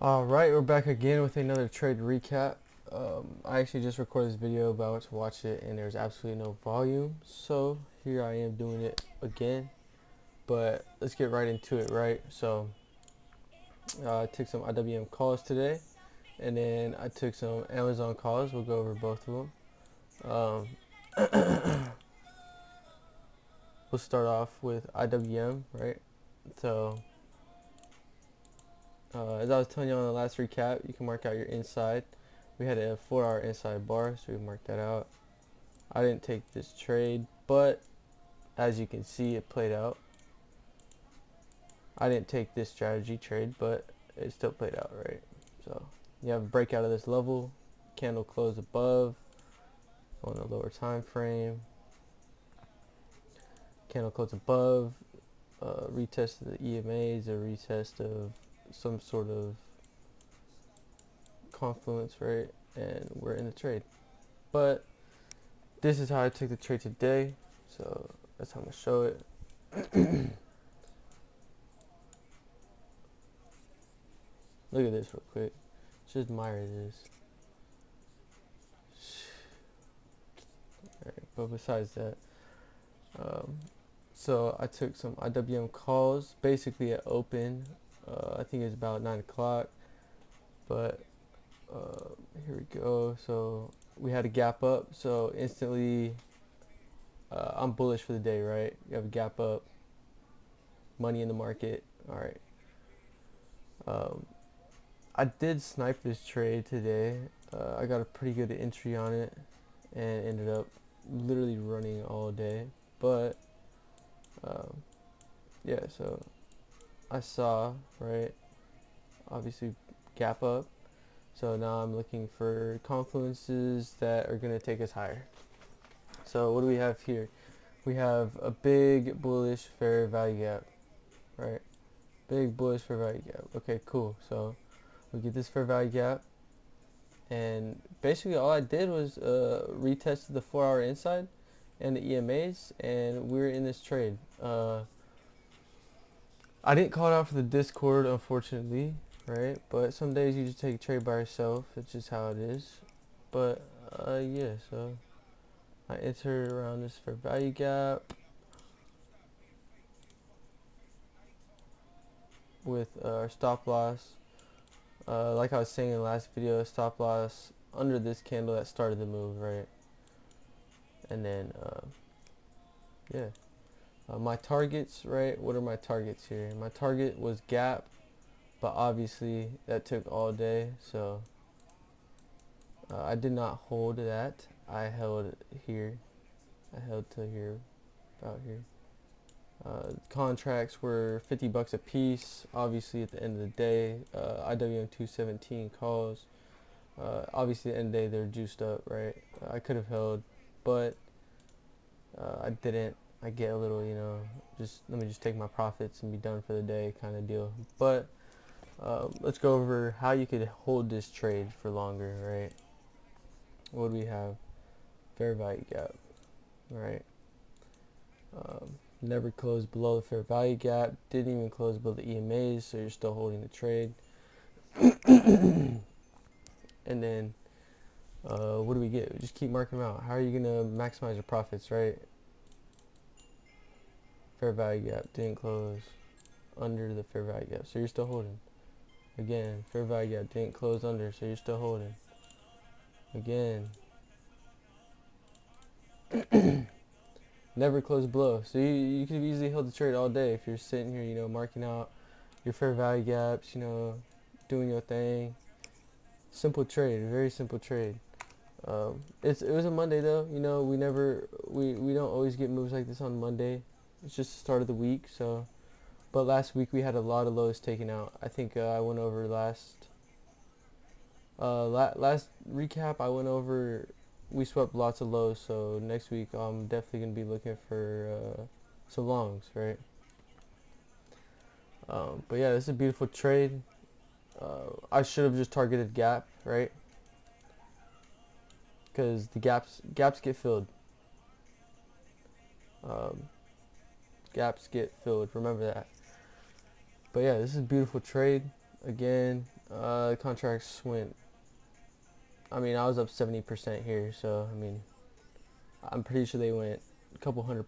Alright, we're back again with another trade recap. I actually just recorded this video, but I went to watch it and there's absolutely no volume. So here I am doing it again. But let's get right into it, right? So I took some IWM calls today and then I took some Amazon calls. We'll go over both of them. We'll start off with IWM, right? So as I was telling you on the last recap, you can mark out your inside. We had a 4-hour inside bar, so we marked that out. I didn't take this trade, but as you can see, it played out. I didn't take this strategy trade, but it still played out, right? So you have a breakout of this level, candle close above on a lower time frame, candle close above, retest of the EMAs, a retest of some sort of confluence, right? And we're in the trade. But this is how I took the trade today, so that's how I'm gonna show it. Look at this real quick. Just admire this. Alright, but besides that, so I took some IWM calls basically at open. I think it's about 9 o'clock, but here we go. So we had a gap up, so instantly I'm bullish for the day, right? You have a gap up, money in the market. Alright. I did snipe this trade today. I got a pretty good entry on it and ended up literally running all day. But yeah, so I saw, right, obviously gap up. So now I'm looking for confluences that are going to take us higher. So what do we have here? We have a big bullish fair value gap, right? Big bullish fair value gap. Okay, cool. So we get this fair value gap. And basically all I did was retested the 4-hour inside and the EMAs, and we're in this trade. I didn't call it out for the Discord, unfortunately, right? But some days you just take a trade by yourself. It's just how it is. But yeah, so I entered around this fair value gap with our stop loss. Like I was saying in the last video, stop loss under this candle that started the move, right? And then yeah. My targets, right? What are my targets here? My target was gap, but obviously that took all day, so I did not hold that. I held here. I held till here, about here. Contracts were 50 bucks a piece. Obviously, at the end of the day, IWM 217 calls. Obviously, at the end of the day, they're juiced up, right? I could have held, but I didn't. I get a little, just let me just take my profits and be done for the day kind of deal. But let's go over how you could hold this trade for longer, right? What do we have? Fair value gap, right? Never closed below the fair value gap. Didn't even close below the EMAs, so you're still holding the trade. And then what do we get? We just keep marking them out. How are you gonna maximize your profits, right? Fair value gap didn't close under the fair value gap, so you're still holding. Again, fair value gap didn't close under, so you're still holding. Again, never close below, so you could easily hold the trade all day if you're sitting here, marking out your fair value gaps, doing your thing. Simple trade, very simple trade. It was a Monday though, we don't always get moves like this on Monday. It's just the start of the week, so. But last week we had a lot of lows taken out. I think I went over last recap. I went over. We swept lots of lows, so next week I'm definitely gonna be looking for some longs, right? But yeah, this is a beautiful trade. I should have just targeted gap, right? Because the gaps get filled. Gaps get filled. Remember that. But yeah, this is a beautiful trade. again, contracts went, I mean, I was up 70% here, so I mean, I'm pretty sure they went a couple 100%,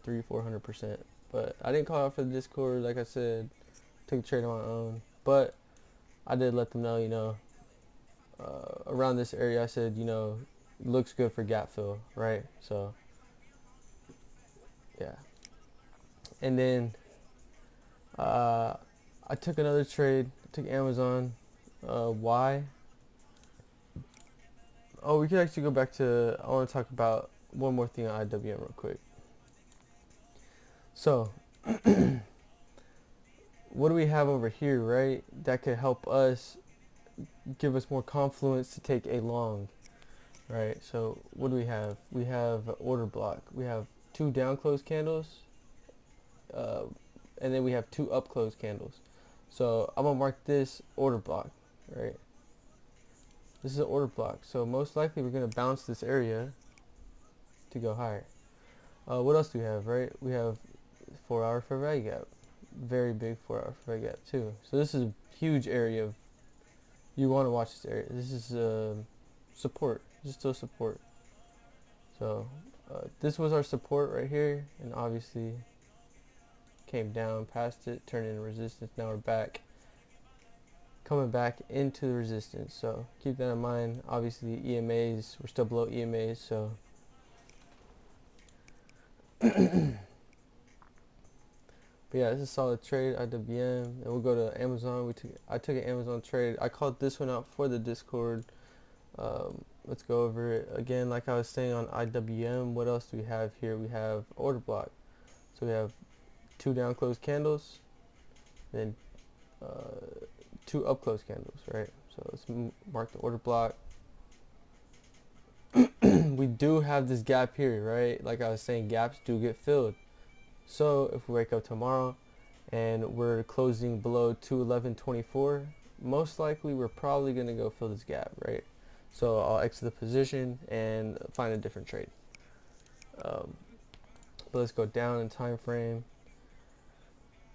300-400%. But I didn't call out for the Discord, like I said, took the trade on my own. But I did let them know, around this area, I said, looks good for gap fill, right? So, yeah. And then I took another trade, took Amazon. Why? Oh, we could actually go back to, I want to talk about one more thing on IWM real quick. So, what do we have over here, right? That could help us, give us more confluence to take a long, right? So, what do we have? We have an order block. We have 2 down close candles, uh, and then we have 2 up close candles. So, I'm gonna mark this order block, right? This is an order block. So, most likely we're gonna bounce this area to go higher. What else do we have, right? We have 4-hour fair value gap. Very big 4-hour fair value gap too. So this is a huge area of, you want to watch this area. This is support. This is still support. So this was our support right here, and obviously came down past it, turned into resistance. Now we're back, coming back into the resistance. So keep that in mind. Obviously EMAs, we're still below EMAs, so but yeah, this is a solid trade, IWM. And we'll go to Amazon. I took an Amazon trade. I called this one out for the Discord. Let's go over it again. Like I was saying on IWM, what else do we have here? We have order block. So we have 2 down close candles, then 2 up close candles, right? So let's mark the order block. We do have this gap here, right? Like I was saying, gaps do get filled. So if we wake up tomorrow and we're closing below 211.24, most likely we're probably going to go fill this gap, right? So I'll exit the position and find a different trade. But let's go down in time frame.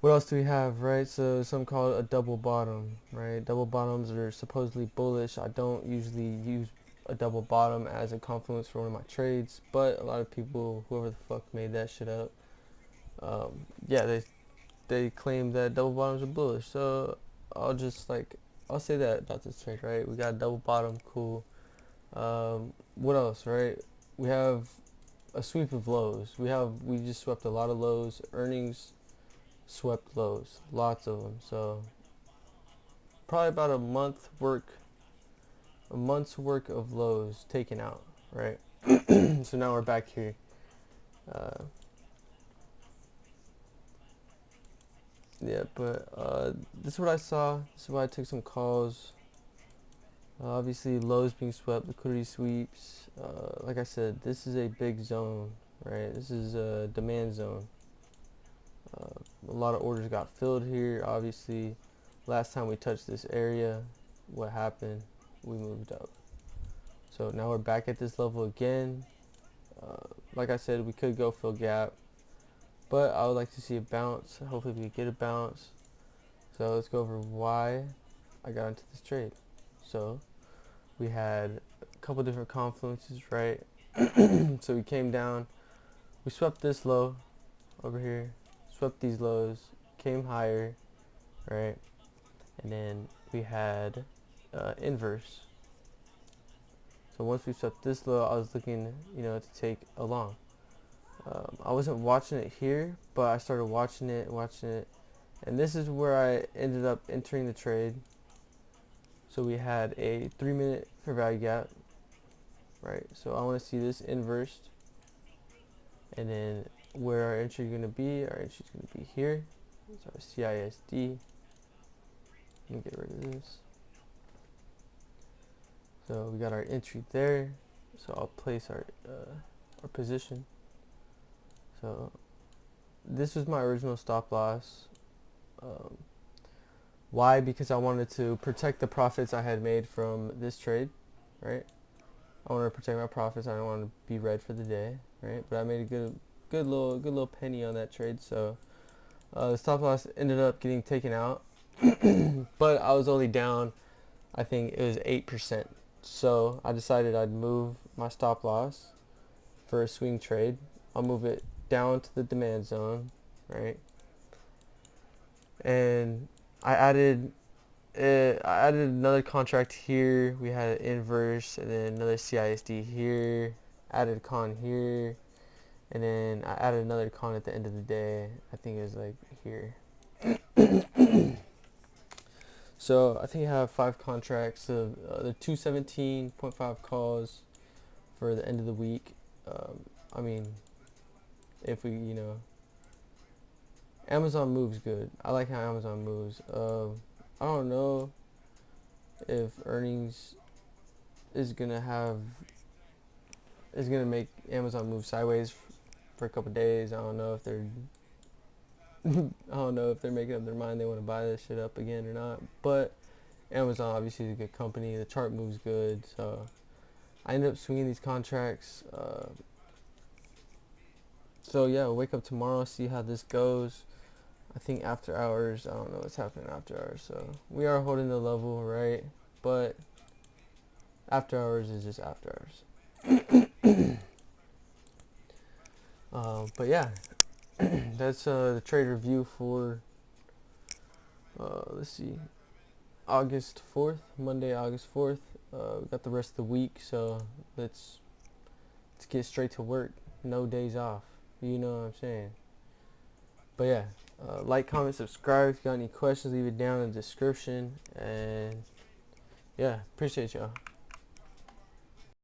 What else do we have, right? So some call it a double bottom, right? Double bottoms are supposedly bullish. I don't usually use a double bottom as a confluence for one of my trades, but a lot of people, whoever the fuck made that shit up, yeah, they claim that double bottoms are bullish. So I'll say that about this trade, right? We got a double bottom, cool. What else, right? We have a sweep of lows. We just swept a lot of lows. Earnings swept lows, lots of them. So probably about a month's work of lows taken out, right? So now we're back here. Yeah, but this is what I saw. This is why I took some calls. Obviously, lows being swept, liquidity sweeps. Like I said, this is a big zone, right? This is a demand zone. A lot of orders got filled here. Obviously, last time we touched this area, what happened? We moved up. So now we're back at this level again. Like I said, we could go fill gap, but I would like to see a bounce. Hopefully we get a bounce. So let's go over why I got into this trade. So we had a couple different confluences, right? So we came down, we swept this low over here, swept these lows, came higher, right? And then we had inverse. So once we swept this low, I was looking, to take a long. I wasn't watching it here, but I started watching it, and this is where I ended up entering the trade. So we had a 3-minute fair value gap, right? So I want to see this inversed, and then where our entry is going to be? Our entry is going to be here. It's our CISD. Let me get rid of this. So we got our entry there. So I'll place our position. So this was my original stop loss. Why? Because I wanted to protect the profits I had made from this trade, right? I wanted to protect my profits. I didn't want to be red for the day, right? But I made a good little penny on that trade. So the stop loss ended up getting taken out. but I was only down, I think it was 8%. So I decided I'd move my stop loss for a swing trade. I'll move it down to the demand zone, right? And I added I added another contract here. We had an inverse and then another CISD here. Added con here, and then I added another con at the end of the day. I think it was like here. So I think I have 5 contracts of the 217.5 calls for the end of the week. I mean, if we, Amazon moves good. I like how Amazon moves. I don't know if earnings is gonna have is gonna make Amazon move sideways for a couple days. I don't know if they're I don't know if they're making up their mind they want to buy this shit up again or not. But Amazon obviously is a good company. The chart moves good, so I ended up swinging these contracts. So yeah, we'll wake up tomorrow, see how this goes. I think after hours, I don't know what's happening after hours. So we are holding the level, right? But after hours is just after hours. But yeah, that's the trade review for, let's see, August 4th, Monday, August 4th. We got the rest of the week, so let's get straight to work. No days off. You know what I'm saying? But yeah, like, comment, subscribe. If you got any questions, leave it down in the description. And yeah, appreciate y'all.